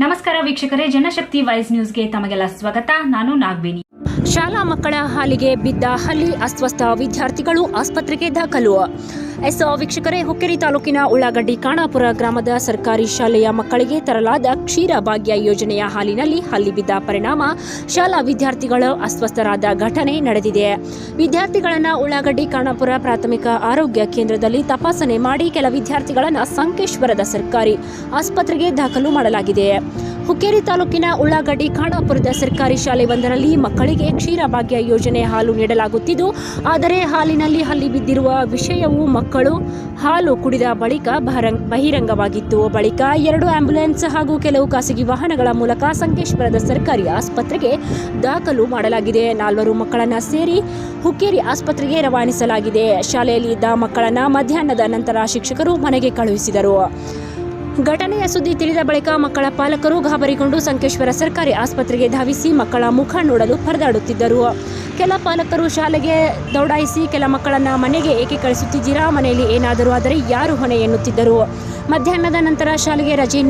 ನಮಸ್ಕಾರ ವೀಕ್ಷಕರೇ, ಜನಶಕ್ತಿ ವಾಯ್ಸ್ ನ್ಯೂಸ್ಗೆ ತಮಗೆಲ್ಲ ಸ್ವಾಗತ. ನಾನು ನಾಗವೇಣಿ. ಶಾಲಾ ಮಕ್ಕಳ ಹಾಲಿಗೆ ಬಿದ್ದ ಹಲ್ಲಿ, ಅಸ್ವಸ್ಥ ವಿದ್ಯಾರ್ಥಿಗಳು ಆಸ್ಪತ್ರೆಗೆ ದಾಖಲು. ವೀಕ್ಷಕರೇ, ಹುಕ್ಕೇರಿ ತಾಲೂಕಿನ ಉಳ್ಳಾಗಡ್ಡಿ ಖಾನಾಪುರ ಗ್ರಾಮದ ಸರ್ಕಾರಿ ಶಾಲೆಯ ಮಕ್ಕಳಿಗೆ ತರಲಾದ ಕ್ಷೀರ ಭಾಗ್ಯ ಯೋಜನೆಯ ಹಾಲಿನಲ್ಲಿ ಹಲ್ಲಿ ಬಿದ್ದ ಪರಿಣಾಮ ಶಾಲಾ ವಿದ್ಯಾರ್ಥಿಗಳು ಅಸ್ವಸ್ಥರಾದ ಘಟನೆ ನಡೆದಿದೆ. ವಿದ್ಯಾರ್ಥಿಗಳನ್ನು ಉಳ್ಳಾಗಡ್ಡಿ ಖಾನಾಪುರ ಪ್ರಾಥಮಿಕ ಆರೋಗ್ಯ ಕೇಂದ್ರದಲ್ಲಿ ತಪಾಸಣೆ ಮಾಡಿ ಕೆಲ ವಿದ್ಯಾರ್ಥಿಗಳನ್ನು ಸಂಕೇಶ್ವರದ ಸರ್ಕಾರಿ ಆಸ್ಪತ್ರೆಗೆ ದಾಖಲು ಮಾಡಲಾಗಿದೆ. ಹುಕ್ಕೇರಿ ತಾಲೂಕಿನ ಉಳ್ಳಾಗಡ್ಡಿ ಖಾನಾಪುರದ ಸರ್ಕಾರಿ ಶಾಲೆ ಒಂದರಲ್ಲಿ ಮಕ್ಕಳಿಗೆ ಕ್ಷೀರ ಭಾಗ್ಯ ಯೋಜನೆ ಹಾಲು ನೀಡಲಾಗುತ್ತಿದ್ದು, ಆದರೆ ಹಾಲಿನಲ್ಲಿ ಹಲ್ಲಿ ಬಿದ್ದಿರುವ ವಿಷಯವು ಮಕ್ಕಳು ಹಾಲು ಕುಡಿದ ಬಳಿಕ ಬಹಿರಂಗವಾಗಿತ್ತು. ಬಳಿಕ 2 ಆಂಬ್ಯುಲೆನ್ಸ್ ಹಾಗೂ ಕೆಲವು ಖಾಸಗಿ ವಾಹನಗಳ ಮೂಲಕ ಸಂಕೇಶ್ವರದ ಸರ್ಕಾರಿ ಆಸ್ಪತ್ರೆಗೆ ದಾಖಲು ಮಾಡಲಾಗಿದೆ. 4 ಮಕ್ಕಳನ್ನು ಸೇರಿ ಹುಕ್ಕೇರಿ ಆಸ್ಪತ್ರೆಗೆ ರವಾನಿಸಲಾಗಿದೆ. ಶಾಲೆಯಲ್ಲಿ ಇದ್ದ ಮಕ್ಕಳನ್ನು ಮಧ್ಯಾಹ್ನದ ನಂತರ ಶಿಕ್ಷಕರು ಮನೆಗೆ ಕಳುಹಿಸಿದರು. ಘಟನೆಯ ಸುದ್ದಿ ತಿಳಿದ ಬಳಿಕ ಮಕ್ಕಳ ಪಾಲಕರು ಗಾಬರಿಗೊಂಡು ಸಂಕೇಶ್ವರ ಸರ್ಕಾರಿ ಆಸ್ಪತ್ರೆಗೆ ಧಾವಿಸಿ ಮಕ್ಕಳ ಮುಖ ನೋಡಲು ಪರದಾಡುತ್ತಿದ್ದರು. ಕೆಲ ಪಾಲಕರು ಶಾಲೆಗೆ ದೌಡಾಯಿಸಿ ಕೆಲ ಮಕ್ಕಳನ್ನು ಮನೆಗೆ ಏಕೆ ಕಳಿಸುತ್ತಿದ್ದೀರಾ, ಮನೆಯಲ್ಲಿ ಏನಾದರೂ ಆದರೆ ಯಾರು ಹೊಣೆ ಎನ್ನುತ್ತಿದ್ದರು. ಮಧ್ಯಾಹ್ನದ ನಂತರ ಶಾಲೆಗೆ ರಜೆ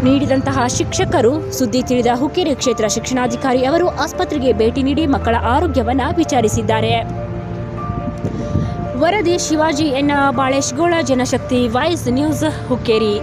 ನೀಡಿದಂತಹ ಶಿಕ್ಷಕರು ಸುದ್ದಿ ತಿಳಿದ ಹುಕ್ಕೇರಿ ಕ್ಷೇತ್ರ ಶಿಕ್ಷಣಾಧಿಕಾರಿ ಅವರು ಆಸ್ಪತ್ರೆಗೆ ಭೇಟಿ ನೀಡಿ ಮಕ್ಕಳ ಆರೋಗ್ಯವನ್ನು ವಿಚಾರಿಸಿದ್ದಾರೆ. ವರದಿ ಶಿವಾಜಿ ಎನ್ ಬಾಳೇಶ್ಗೋಳ, ಜನಶಕ್ತಿ ವಾಯ್ಸ್ ನ್ಯೂಸ್, ಹುಕ್ಕೇರಿ.